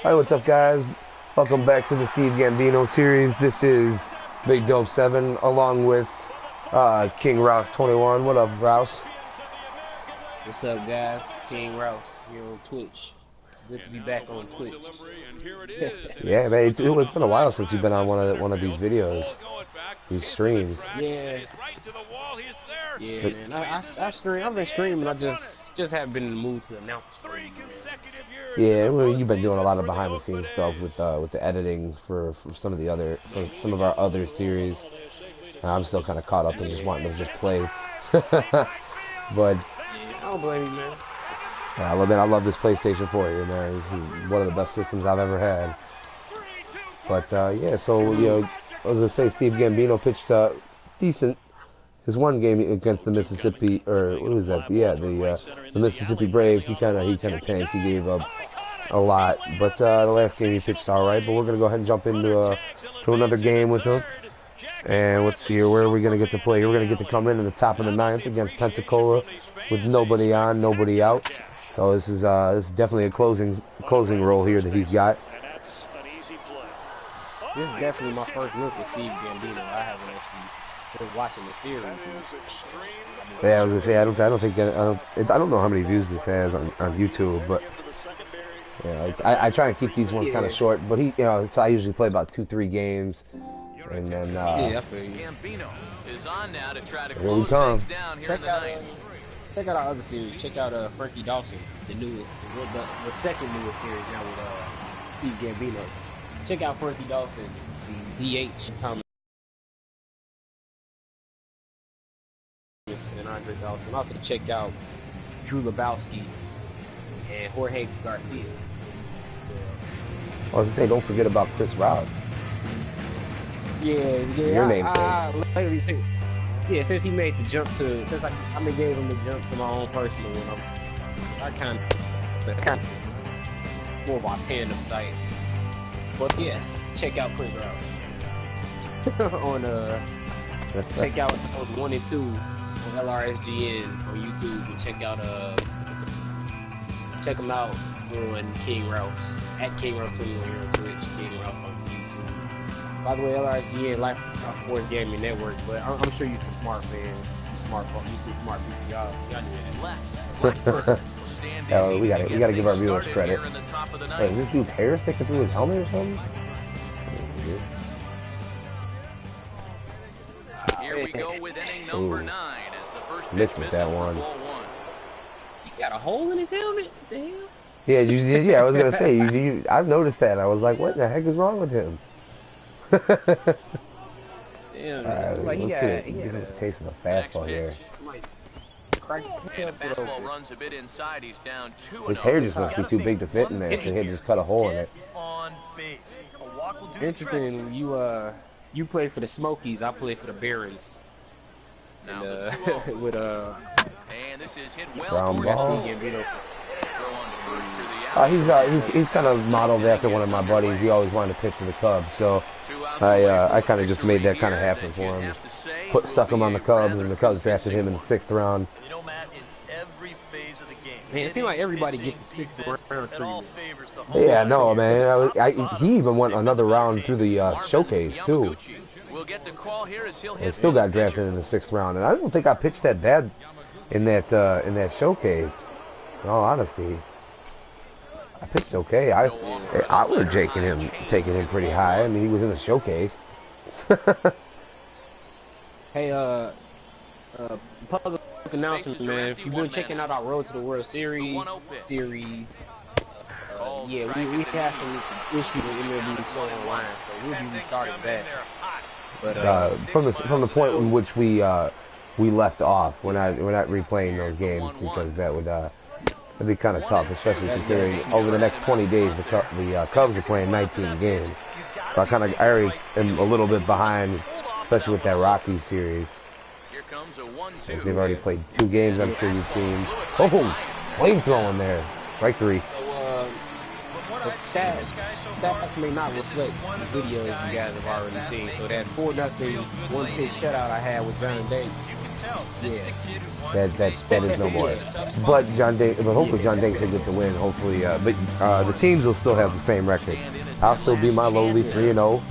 Hi, what's up, guys? Welcome back to the Steve Gambino series. This is Big Dope 7 along with King Rouse 21. What up, Rouse? What's up, guys? King Rouse here on Twitch. Good to be back on Twitch. Yeah, man, it's been a while since you've been on one of these videos, these streams. Yeah, yeah, man. I've been streaming. I just haven't been in the mood to announce streaming. Yeah, well, you've been doing a lot of behind the scenes stuff with the editing for some of our other series. I'm still kind of caught up and just wanting to just play. But Yeah, I don't blame you, man. I love this PlayStation 4 here, man. This is one of the best systems I've ever had. But yeah, so I was gonna say Steve Gambino pitched decent. His one game against the Mississippi, or what was that? Yeah, the Mississippi Braves. He kind of tanked. He gave up a lot, but the last game he pitched all right. But we're gonna go ahead and jump into to another game with him. And let's see here, where are we gonna get to play? We're gonna get to come in the top of the ninth against Pensacola with nobody on, nobody out. So this is definitely a closing role here that he's got. This is definitely my first look at Steve Gambino. I haven't actually been watching the series. Yeah, I was gonna say I don't know how many views this has on YouTube, but yeah, I try and keep these ones kind of short. But so I usually play about 2-3 games, and then yeah, I feel you. Gambino is on now to try to here we close come. things down here in the ninth. Check out our other series. Check out Frankie Dawson, the second newest series now with Steve Gambino. Check out Frankie Dawson, the DH Thomas and Andre Dawson. Also check out Drew Lebowski and Jorge Garcia. I was gonna say, don't forget about Chris Rouse. Yeah. Your namesake. Yeah, since he made the jump since I gave him the jump to my own personal one, I kind of more of our tandem site. But yes, check out Chris Rouse on check out episode 1 and 2 on LRSGN on YouTube, and check them out on King Rouse at King Rouse 21 here on Twitch, King Rouse on YouTube. By the way, LRSGN Life Sports Gaming Network, but I'm sure you some smart fans, you some smart people, y'all do that. Oh, we gotta give our viewers credit. Wait, is this dude's hair sticking through his helmet or something? Here we go with inning number 9 as the first pitch Missed with that misses for one. ball 1. He got a hole in his helmet. What the hell? Yeah, I was gonna say, I noticed that. I was like, what the heck is wrong with him? Damn, Alright, like let's give him a taste of the fastball here. And the fastball runs a bit inside. He's down 2-0. His hair just must be too big to fit in there, so he'll just cut a hole in it. Interesting. You play for the Smokies. I play for the Barons. Now And, the 2-0. with And this is hit well Ground towards ball. the Throw on to first for the out. He's kind of modeled after one of my buddies. He always wanted to pitch for the Cubs, so I kind of just made that kind of happen for him. Stuck him on the Cubs, and the Cubs drafted him in the 6th round. You know, Matt, in every phase of the game, man, it seems like everybody gets the 6th round treatment. Yeah, no, man. He even went another round through the showcase too. And still got drafted in the 6th round. And I don't think I pitched that bad in that showcase. In all honesty, I pitched okay. I would have taken him pretty high. I mean, he was in the showcase. Hey, public announcement, man. If you've been checking out our Road to the World Series, yeah, we had some issues with MLB Soul Online, so we'll be restarting that. But from the point in which we left off, we're not replaying those games because that'd be kind of tough, especially considering over the next 20 days the Cubs are playing 19 games. So I already am a little bit behind, especially with that Rockies series. They've already played 2 games. I'm sure you've seen. Oh, flame throwing there. Strike 3. So stats may not reflect the video you guys have already seen. So that 4-0 one-pick shutout I had with John Dates. Yeah. That is no more. But hopefully John Danks will get the win. Hopefully, but the teams will still have the same records. I'll still be my lowly 3-0,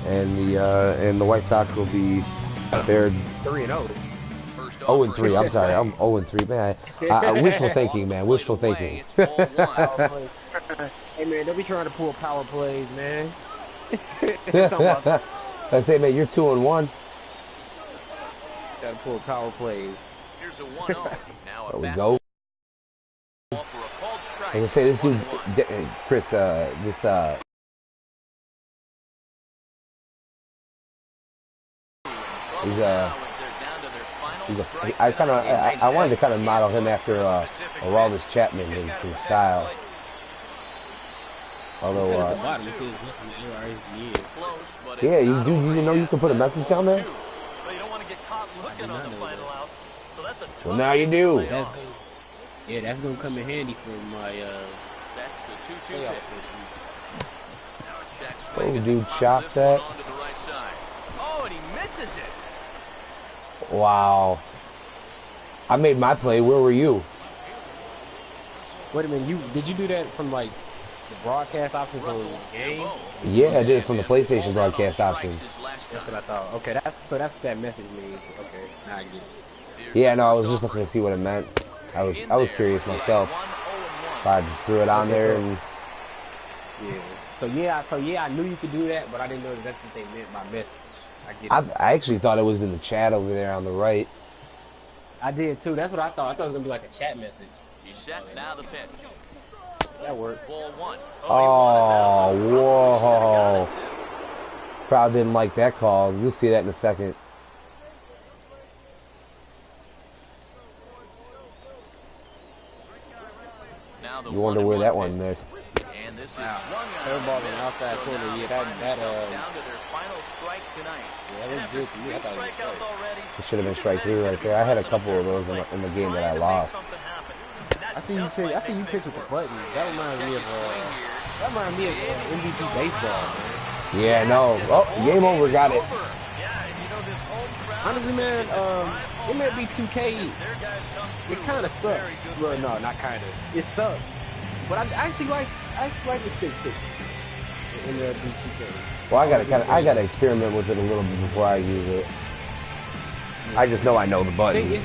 and the White Sox will be their 3-0. 0-3. I'm sorry, I'm 0-3, man. Wishful thinking, man. Wishful thinking. Hey man, don't be trying to pull power plays, man. I say, man, you're 2-1. Gotta pull power plays. Here's a 1-0. Now There we go. for a called strike. As I say, this dude, Chris, I wanted to kind of model him after Aroldis Chapman, his style. Although, yeah, you know you can put a message down there? Well, now you do. That's gonna come in handy for my Oh, dude, chopped that. Oh, and he misses it. Wow. I made my play. Where were you? Wait a minute, did you do that from like the broadcast options on the game? Yeah, I did it from the PlayStation broadcast options. That's what I thought. Okay, that's what that message means. Okay, now I get it. Yeah, no, I was just looking to see what it meant. I was curious myself. So I just threw it on there and So yeah, I knew you could do that, but I didn't know that's what they meant by message. I get it. I actually thought it was in the chat over there on the right. I did too. That's what I thought. I thought it was gonna be like a chat message. He's set, now the pitch. That works. Ball one. Oh, whoa. Crowd didn't like that call. You'll see that in a second. You wonder where that one missed. And this is swung on. Third ball on the outside corner. Yeah, that Down to their final strike tonight. yeah, that was good to me. I thought it was great. It should have been strike three right there. I had a couple of those in the game that I lost. I see you pitch with the buttons. That reminds me of MVP baseball, man. Yeah, no. Oh, game over. Got it. Honestly, man, it may be 2K. It kind of sucked. Well, no, not kind of. It sucked. But I actually like the stick pitch in the 2K. Well, I gotta experiment with it a little bit before I use it. I just know I know the buttons.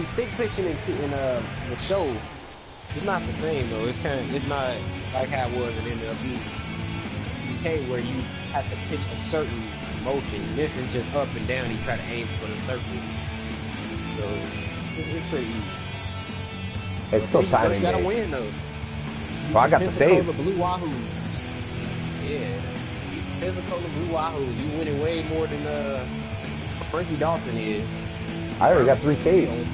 Stick pitching in the show, it's not the same though. It's not like how it was in MLB. UK where you have to pitch a certain motion. This is just up and down. You try to aim for the circle. So it's pretty easy. It's still timing. You gotta win though. Well, I got the save. The Blue Wahoos. Yeah. Pensacola Blue Wahoos. You winning way more than Frankie Dawson is. I already got 3 saves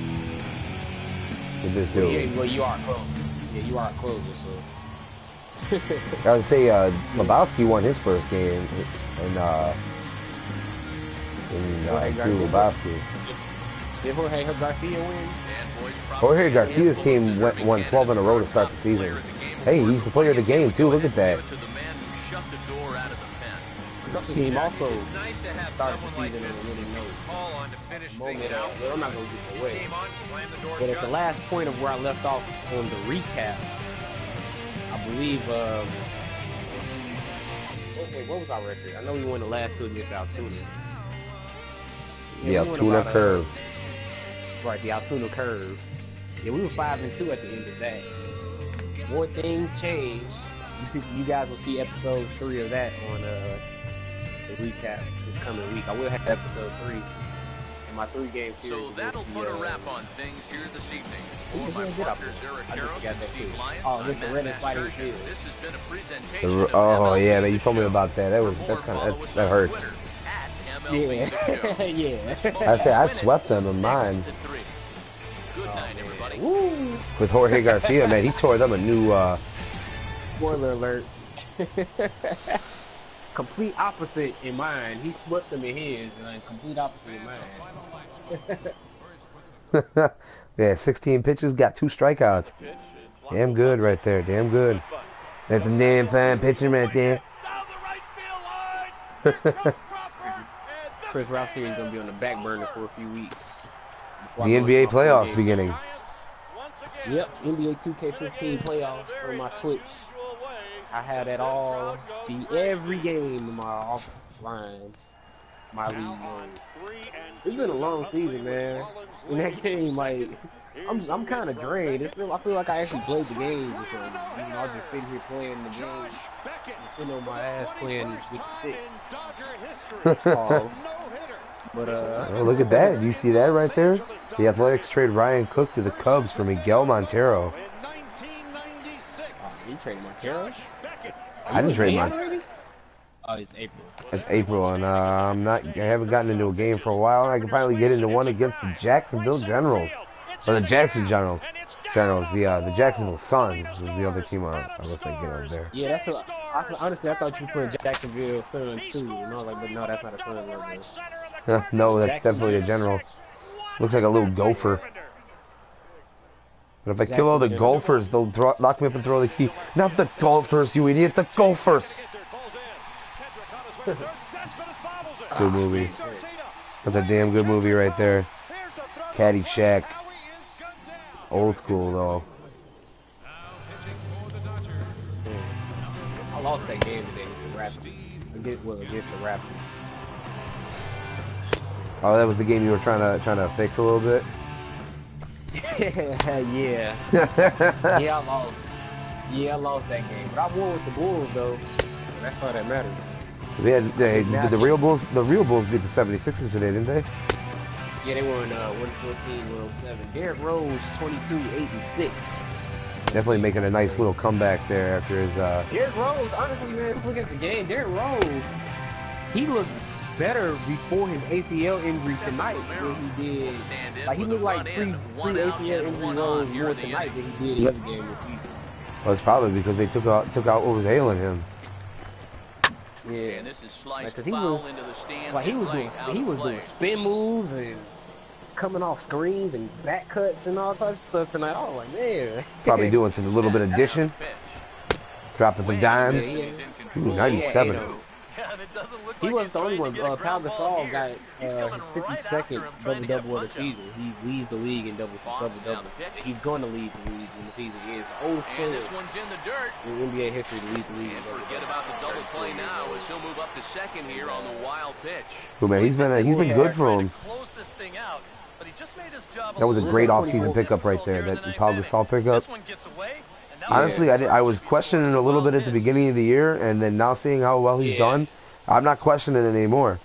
with this dude. Yeah, well, you are close. Yeah, you are a closer, so. I would say Lebowski won his first game in Drew Lebowski. Did Jorge Garcia win? Jorge Garcia's team won 12 in a row to start the season. Hey, he's the player of the game too. Look at that. The team also started the season in a really moment. I'm not going to get away. But at the last point of where I left off on the recap, I believe, what was our record? I know we won the last 2 against Altoona. Yeah, Altoona Curve. Right, the Altoona Curve. Yeah, we were 5-2 at the end of that. More things change. You guys will see episode 3 of that on the recap this coming week. I will have episode 3 in my 3-game series. So that'll put a wrap on things here this evening. For my partners, Eric Harris and Steve Lyons, I'm Matt Masterson. This has been a presentation of Oh yeah, man, you told me about that. That hurt. Yeah, yeah. I swept them in mine. Good night, everybody. Woo! With Jorge Garcia, man, he tore them a new. Spoiler alert. Complete opposite in mine. He swept them in his, and complete opposite in mine. Yeah, 16 pitches, got 2 strikeouts. Damn good right there. Damn good. That's a damn fine pitcher right there. Chris Ralph series gonna be on the back burner for a few weeks. The NBA playoffs beginning. Yep, NBA 2K15 playoffs on my Twitch. I had that all, every game in my offline, my league mode. It's been a long season, man. In that game, like, I'm kind of drained. I feel like I actually played the game. Just, I'm just sitting here playing the game, sitting on my ass playing with the sticks. But oh, look at that! You see that right there? The Athletics trade Ryan Cook to the Cubs for Miguel Montero. You traded Montero? I didn't trade Montero. Oh, it's April. It's April, and I haven't gotten into a game for a while. I can finally get into one against the Jacksonville Generals, or the Jackson Generals. The Jacksonville Suns was the other team I was thinking of there. Yeah, that's what. Honestly, I thought you put Jacksonville Suns too. And I was like, but no, that's not a Suns logo. No, that's definitely a General. Looks like a little gopher. But if I kill all the golfers, they'll lock me up and throw the key. Not the golfers, you idiot! The golfers. Good movie. That's a damn good movie right there. Caddyshack. It's old school though. I lost that game today with the Raptors. Against the Raptors. Oh, that was the game you were trying to fix a little bit. Yeah. Yeah, I lost. Yeah, I lost that game, but I won with the Bulls though. So that's all that matters. The real Bulls beat the 76ers today, didn't they? Yeah, they won 114-107. Derrick Rose 22-8-6. Definitely making a nice little comeback there after his. Derrick Rose, honestly, man, look at the game. Derrick Rose, he looked better before his ACL injury tonight than he did. Like he looked like pre-ACL injury Rose more tonight than he did the other game this season. Well, it's probably because they took out what was ailing him. Yeah, And this is sliced like, he foul was into the stands. like he was doing spin moves and coming off screens and back cuts and all types of stuff tonight. I was like, man. Probably doing some little bit of dishing, dropping some dimes. Ooh, 97. He wasn't the only one. Pau Gasol got his 52nd double-double of the season. He leads the league in double-double. He's going to lead the league when the season ends. The oldest player in NBA history to lead the league. Forget about the double play now as he'll move up to second here on the wild pitch. Ooh, man, he's been good for him. That was a great off-season pickup right there. That Pau Gasol pickup. Honestly, I was questioning a little bit at the beginning of the year, and then now seeing how well he's done, I'm not questioning it anymore.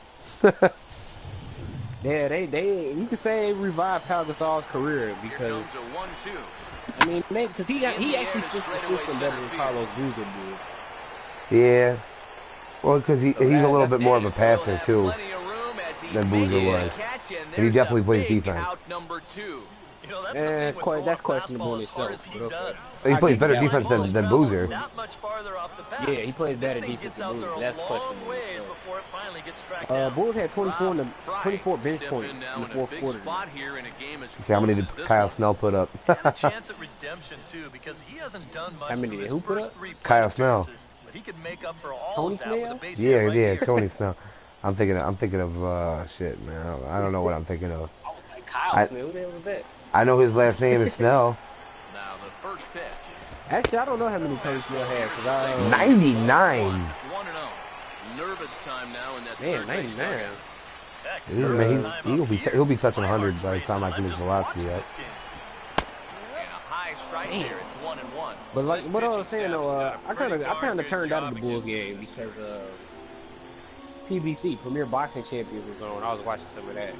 Yeah, you could say they revived Pau Gasol's career because I mean, because he actually fits the system better than Carlos Boozer did. Yeah, well, because he's a little bit more of a passer too than Boozer was, and he definitely plays defense. That's questionable in itself. He plays better defense than Boozer. Yeah, he plays better defense than Boozer. That's questionable in itself. Bulls had 24 bench points in the fourth quarter. See, how many did Kyle Snell put up? How many did who put up? Kyle Snell. Tony Snell? Yeah, Tony Snell. I'm thinking of shit, man. I don't know what I'm thinking of. Kyle Snell, who the hell was that? I know his last name is Snell. Now the first pitch. Actually, I don't know how many Tony Snell had because I 99. 1-0. Nervous time now in that man, 99. Yeah, man, he'll be touching 100 by the time I can his velocity up. And a high strike there. It's 1-1. But like what I was saying though, I kind of turned out of the Bulls game because PBC Premier Boxing Champions was on. I was watching some of that.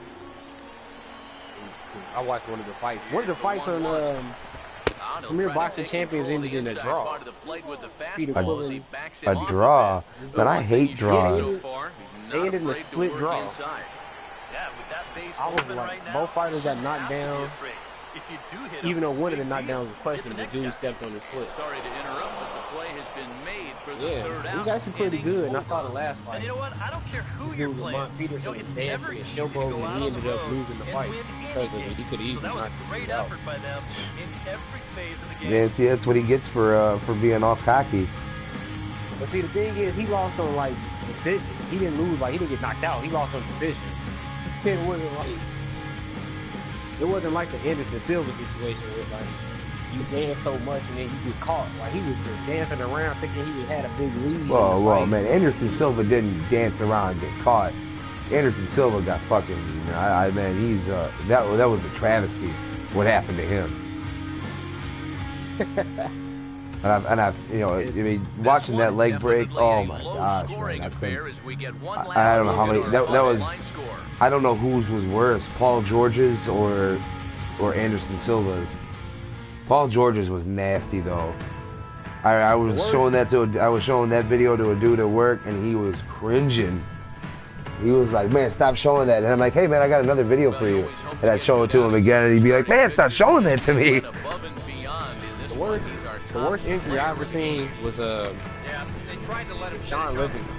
I watched one of the fights. One of the fights on Premier Boxing Champions ended in a draw. A draw? Man, I hate draws. They ended in a split draw. I was like, both fighters got knocked down. Even though one of the knockdowns was questionable, the dude stepped on his foot. Sorry to interrupt, but the play has been made for the third out. He was actually pretty good, and I saw the last fight. And you know what? I don't care who This you're dude, playing. Lamont Peterson, You know, was it's dancing never and easy to showboating, go and out he on the ended up road losing the and fight win because of any it. He could game. easily So that was knock a great it out. effort by them in every phase of the game. Yeah, see, that's what he gets for being off cocky. But see, the thing is, he lost on like decision. He didn't lose, like he didn't get knocked out. He lost on decision. It wasn't like the Anderson Silva situation where like you dance so much and then you get caught. Like he was just dancing around thinking he had a big lead. Well, man, Anderson Silva didn't dance around and get caught. Anderson Silva got fucking. Man, he's that was a travesty. What happened to him? And I've I mean, watching that leg break. Oh my gosh, man, I don't know how many. That was. I don't know whose was worse, Paul George's or Anderson Silva's. Paul George's was nasty though. I was showing that video to a dude at work, and he was cringing. He was like, "Man, stop showing that." And I'm like, "Hey, man, I got another video for you." And I'd show it to him again, and he'd be like, "Man, stop showing that to me." The worst injury I ever seen was Sean Livingston.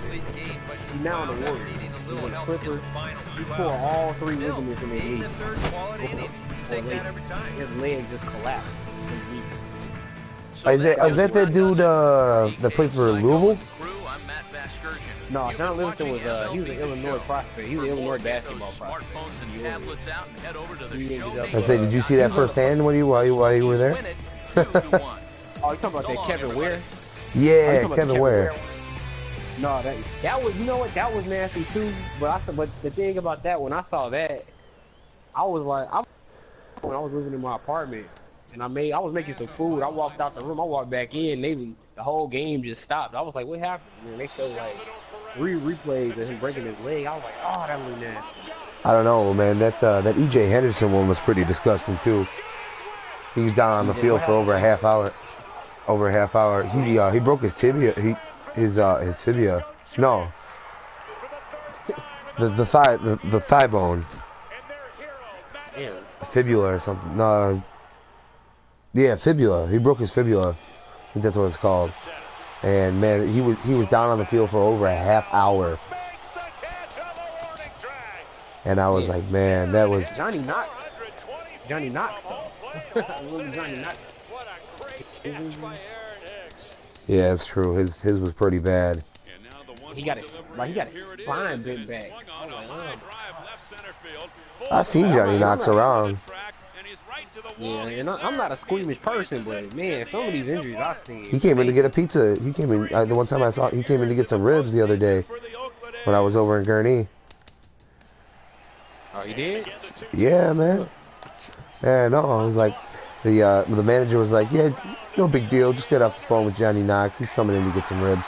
He's now in the Warriors. He was in the Clippers. He tore all 3 ligaments in his knee. His leg just collapsed. Is that the dude that played for Louisville? No, Sean Livingston was he was an Illinois prospect. He was an Illinois basketball prospect. I say, did you see that firsthand while you were there? Oh, you talking about that Kevin Ware? Yeah, Kevin Ware. No, that was, you know what, that was nasty too. But the thing about that, when I saw that, I was like, when I was living in my apartment, and I was making some food. I walked out the room. I walked back in. The whole game just stopped. I was like, what happened? And they showed like 3 replays of him breaking his leg. I was like, oh, that was nasty. I don't know, man. That E.J. Henderson one was pretty disgusting too. He was down on the field for over a half hour. He broke his tibia. His fibia. No. The thigh bone. Fibula or something. No. Yeah, fibula. He broke his fibula. I think that's what it's called. And man, he was down on the field for over a half hour. And I was like, man, that was Johnny Knox. Johnny Knox though. Johnny Knox. Yeah, it's true. His was pretty bad. He got his spine bent back. I've seen Johnny Knox around. Yeah, and I'm not a squeamish person, but man, some of these injuries I've seen. He came in to get a pizza. He came in the one time I saw. He came in to get some ribs the other day when I was over in Gurnee. Oh, you did? Yeah, man. Yeah, no, I was like, the manager was like, yeah, no big deal. Just get off the phone with Johnny Knox. He's coming in to get some ribs.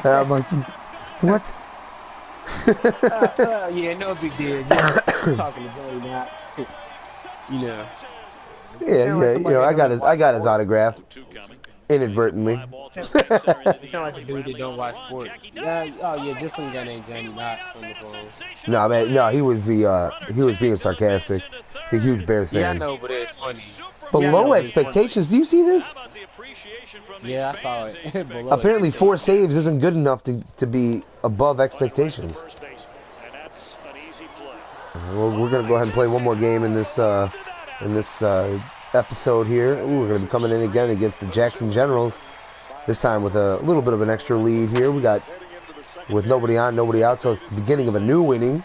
And I'm like, what? Yeah, no big deal. Just talking to Johnny Knox. You know. Yeah. I got his autograph inadvertently. You sound like a dude that don't watch sports. Just some guy named Johnny Knox on the phone. No, man, no, he was being sarcastic. A huge Bears fan. Yeah, I know, but it's funny. Below expectations. Do you see this? Yeah, I saw it. Apparently, 4 saves isn't good enough to be above expectations. Well, we're gonna go ahead and play one more game in this episode here. Ooh, we're gonna be coming in again against the Jackson Generals. This time with a little bit of an extra lead here. We got with nobody on, nobody out, so it's the beginning of a new inning.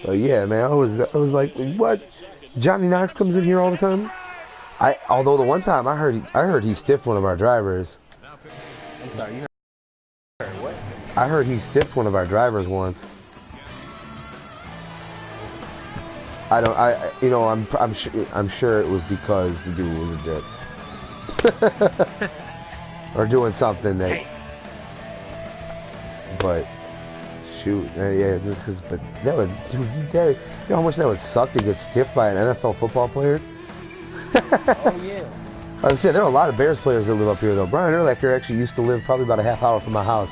But yeah, man, I was like, what? Johnny Knox comes in here all the time. Although the one time I heard he stiffed one of our drivers. I'm sorry, you heard what? I heard he stiffed one of our drivers once. I'm sure it was because the dude was a jerk. Or doing something that. But shoot, but that would, dude, you know how much that would suck to get stiffed by an NFL football player? Oh yeah. I was saying there are a lot of Bears players that live up here though. Brian Urlacher actually used to live probably about a half hour from my house.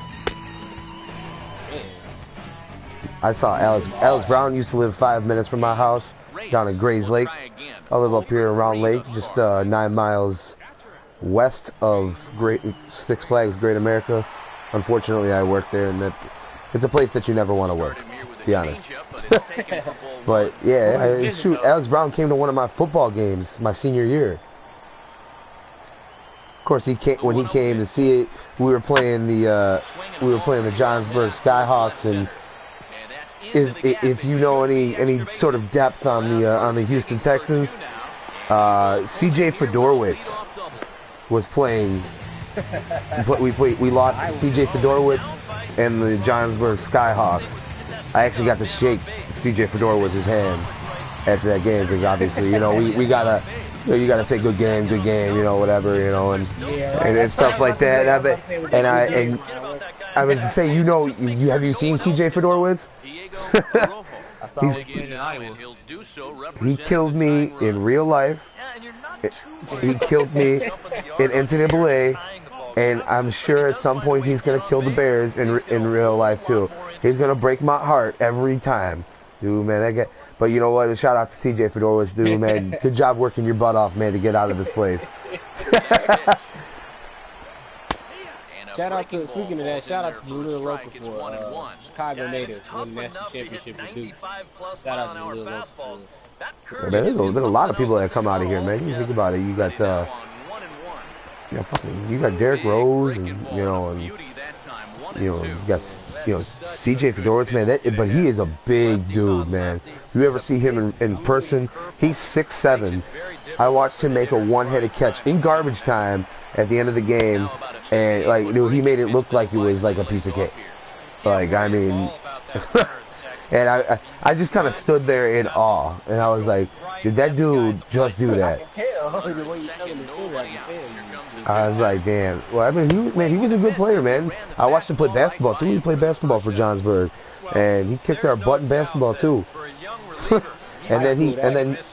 I saw Alex Brown used to live 5 minutes from my house down at Grays Lake. I live up here around Lake, just 9 miles west of Six Flags Great America. Unfortunately, I work there, and it's a place that you never want to work, to be honest. But yeah, shoot, Alex Brown came to one of my football games my senior year. course, when he came to see it. We were playing the Johnsburg Skyhawks, and if you know any sort of depth on the Houston Texans, CJ Fedorowicz was playing. We lost CJ Fedorowicz and the Johnsburg Skyhawks. I actually got to shake CJ Fedorowicz's hand after that game because obviously, we gotta, you gotta say good game, whatever, and stuff like that. And I would say, have you seen CJ Fedorowicz? He killed me in real life. He killed me in NCAA, and I'm sure at some point he's gonna kill the Bears in real life too. He's gonna break my heart every time, dude, man. That guy. But you know what? Shout out to CJ Fedorowicz, dude, man. Good job working your butt off, man, to get out of this place. Speaking of that, shout out to the little local for Chicago native winning the national championship with Duke. Shout out to the little local. Man, there's been a lot of people that come out of here, man. You think about it, you got you got Derrick Rose, and you got CJ Fedorowicz, man. But he is a big dude, man. You ever see him in person? He's 6'7". I watched him make a one-headed catch in garbage time at the end of the game, and dude, he made it look like it was like a piece of cake. I mean, and I just kind of stood there in awe, and I was like, did that dude just do that? I was like, damn. Well, I mean, he was a good player, man. I watched him play basketball too. He played basketball for Johnsburg, and he kicked our butt in basketball too. and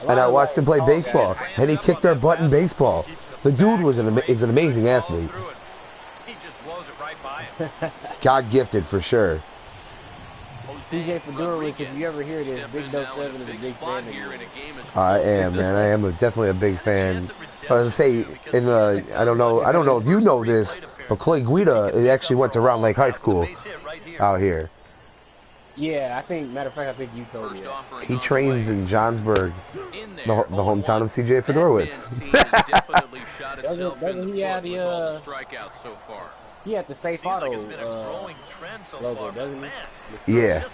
I watched him play baseball, and he kicked our butt in baseball. The dude is an amazing athlete. God gifted for sure. CJ Fedorowicz, if you ever hear this, Big Dope 7 is a big fan of you. I am, man. I am definitely a big fan. I was gonna say, I don't know if you know this, but Clay Guida actually went to Round Lake High School out here. Yeah, matter of fact, I think you told me that. He trains in Johnsburg, the hometown of CJ Fedorowicz. Doesn't he have the he had the Safe Auto logo, doesn't he? Yeah.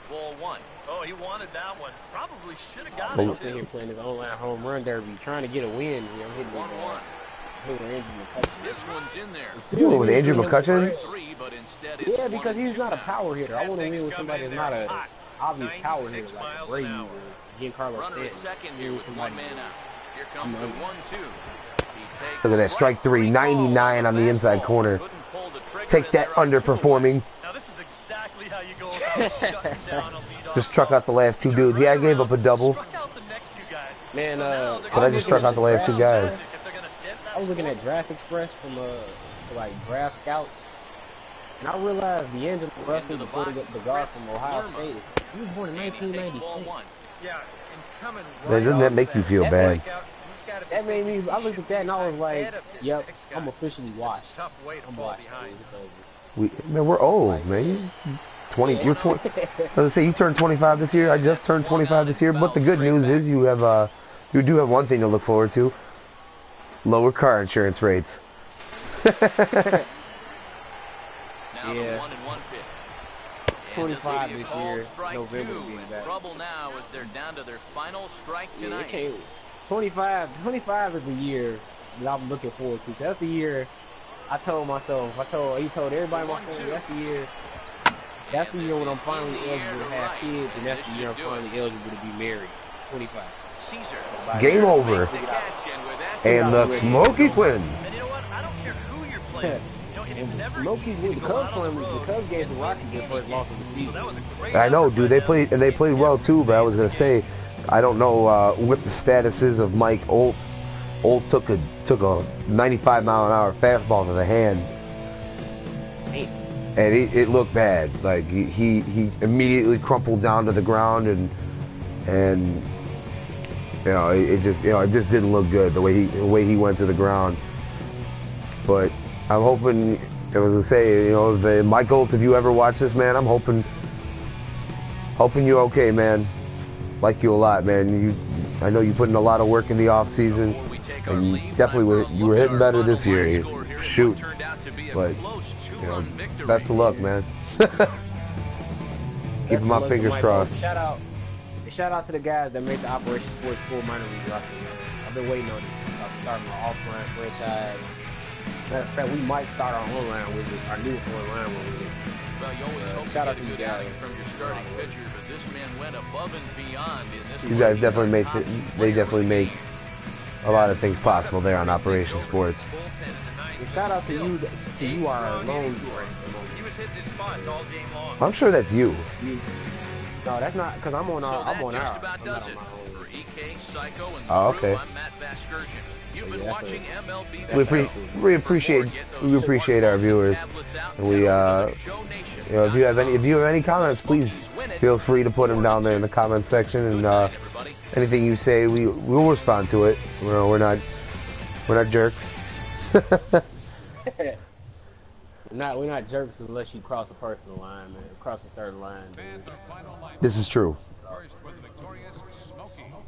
Ball one. Oh, he wanted that one. Probably should have got it. Sitting here playing his online home run derby, trying to get a win. I'm hitting 1-1. This one's in there. You with Andrew McCutcheon? Yeah, because he's not a power hitter. I want to win with somebody that's not an obvious power hitter like Brady or Giancarlo Stanton. Look at that, strike three, 99 on the inside corner. Take that, underperforming. Now this is exactly how you go about shutting down a leadoff. Just struck out the last two dudes. Yeah, I gave up a double. Man, but I just struck out the last two guys. I was looking at Draft Express from Draft Scouts, and I realized D'Angelo Russell, the guard from Ohio State, he was born in 1996. Man, doesn't that make you feel bad? That made me. I looked at that and I was like, "Yep, I'm officially washed. I'm washed. It's over." Man, we're old, man. 20. You're 20. Let's say you turned 25 this year. I just turned 25 this year. But the good news is you do have one thing to look forward to: lower car insurance rates. Yeah. 25 this year, November being back. Trouble now as they're down to their final strike tonight. Yeah, 25 is the year that I'm looking forward to. That's the year I told myself, he told everybody in my family, that's the year when I'm finally eligible to have kids, and that's the year I'm finally eligible to be married. 25. Game over. And the Smokies win. And you know what? I don't care who you're playing. And the Smokies, the Cubs gave the Rockies their first loss of the season. I know, dude. They played well too. But I was gonna say, I don't know what the status is of Mike Olt. Olt took a 95-mile-an-hour fastball to the hand, and it looked bad. Like he immediately crumpled down to the ground, and it just didn't look good the way he went to the ground. But I'm hoping, I was gonna say, Mike Olt, if you ever watch this, man, I'm hoping you're okay, man. Like you a lot, man. I know you put in a lot of work in the off season, and you were hitting better this year. Shoot, but you know, best of luck, man. Keeping my fingers crossed. Shout out to the guys that made the Operation Sports full minor league roster. I've been waiting on it. I'm starting my off-line franchise. Matter of fact, we might start our online with it, our new online with it. Well, you always hope shout out to to you get a good guys. outing from your starting pitcher, but this man went above and beyond in this. You guys definitely make they definitely make a lot of things possible there on Operation Sports. And shout out to you, our loan. He was hitting his spots all game long. I'm sure that's you. No, that's not, because I'm on our. So I'm on that just our. about I'm does not it on my own. for EK, Psycho, and Oh, the crew. okay. I'm Matt Vasgersian. You've been Yeah, watching MLB. We appreciate our viewers, and we you know, if you have any comments, please feel free to put them down there in the comment section, and anything you say, we'll respond to it. You know, we're not jerks. We're not jerks unless you cross a personal line, man. Cross a certain line. This is true.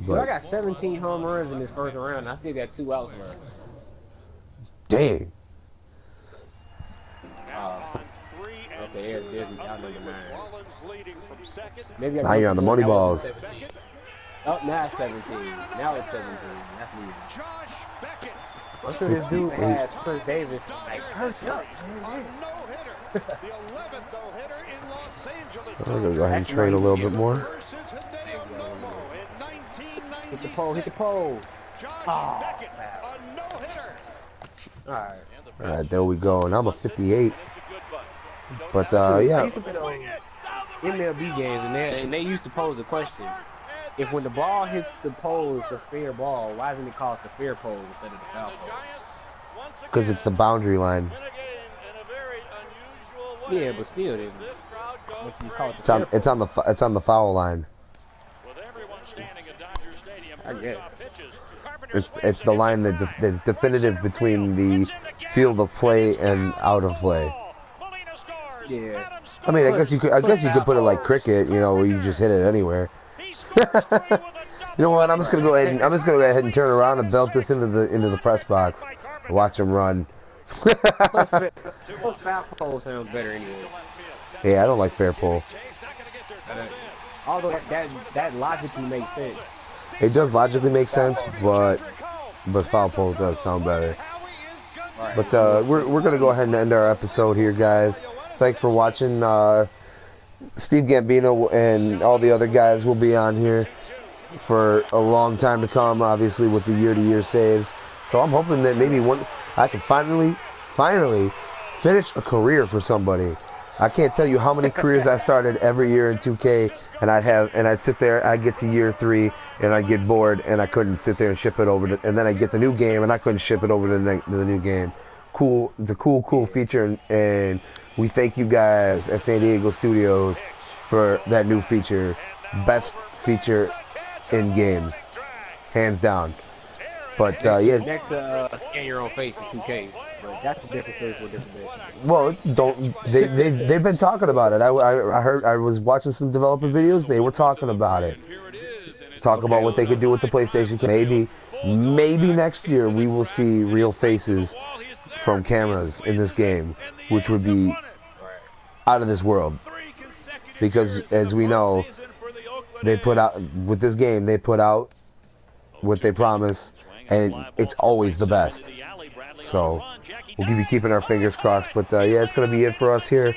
But I got 17 home runs in this first round. I still got 2 outs left. Dang. Okay, there's out number 9. Maybe Now you're on the money balls. Oh, now it's 17. Now it's 17. That's me. I'm sure this dude had Chris Davis. Like, cursed up, man. I'm gonna go ahead and train a little bit more. Hit the pole, hit the pole. Oh, Alright, there we go. And I'm a 58. But I yeah. used to play on MLB games, and they used to pose a question. If when the ball hits the pole, it's a fair ball, why isn't it called the fair pole instead of the foul pole? Because it's the boundary line. Yeah, but still, It's on the foul line. I guess. It's the line that's definitive between the field of play and out of play. Yeah. I mean, I guess you could put it like cricket, you know, where you just hit it anywhere. You know what? I'm just gonna go ahead and turn around and belt this into the press box. Watch him run. Foul pole sounds better anyway. Yeah, I don't like fair pole. Although that logically makes sense. It does logically make sense, but foul pole does sound better. But we're gonna go ahead and end our episode here, guys. Thanks for watching. Steve Gambino and all the other guys will be on here for a long time to come, obviously, with the year-to-year saves. So I'm hoping that maybe I can finally finish a career for somebody. I can't tell you how many careers I started every year in 2K, and I'd sit there, I'd get to year 3, and I'd get bored, and I couldn't sit there and ship it over, and then I'd get the new game, and I couldn't ship it over to the new game. The cool feature, and we thank you guys at San Diego Studios for that new feature. Best feature in games, hands down. But yeah. Next to scan your own face in 2K, but that's a different story for a different day. Well, they've been talking about it. I was watching some developer videos. They were talking about it. Talk about what they could do with the PlayStation. Maybe next year we will see real faces from cameras in this game, which would be out of this world. Because as we know, they put out what they promise, and it's always the best. So we'll be keeping our fingers crossed. But yeah, it's gonna be it for us here.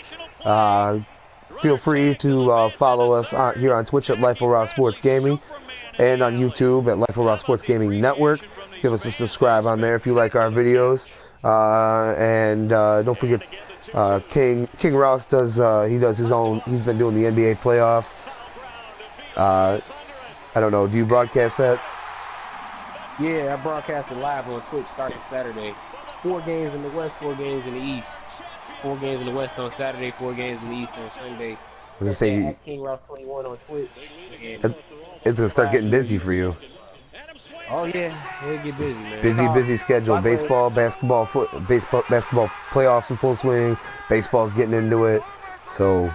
Feel free to follow us here on Twitch at Life of Raw Sports Gaming, and on YouTube at Life of Raw Sports Gaming Network. Give us a subscribe on there if you like our videos. And don't forget, King Rouse does his own. He's been doing the NBA playoffs. I don't know. Do you broadcast that? Yeah, I broadcasted live on Twitch starting Saturday. 4 games in the West, 4 games in the East. 4 games in the West on Saturday, 4 games in the East on Sunday. At King Rouse 21 on Twitch. It's gonna start getting busy for you. Oh yeah, it'll get busy, man. Busy schedule. Basketball playoffs in full swing. Baseball's getting into it. So.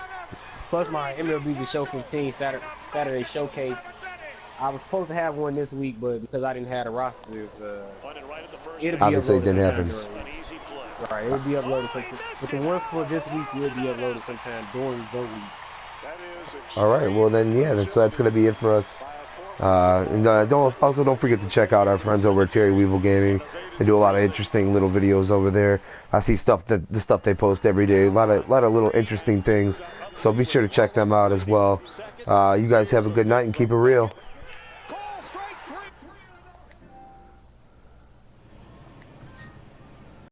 Plus my MLB The Show 15 Saturday showcase. I was supposed to have one this week, but because I didn't have a roster, it'll be Obviously, it uploaded didn't sometime happen. during. Right, it'll be uploaded sometime. But the one for this week will be uploaded sometime during the week. All right, well then, yeah, so that's gonna be it for us. And don't forget to check out our friends over at Terry Weevil Gaming. They do a lot of interesting little videos over there. I see the stuff they post every day. A lot of little interesting things. So be sure to check them out as well. You guys have a good night and keep it real.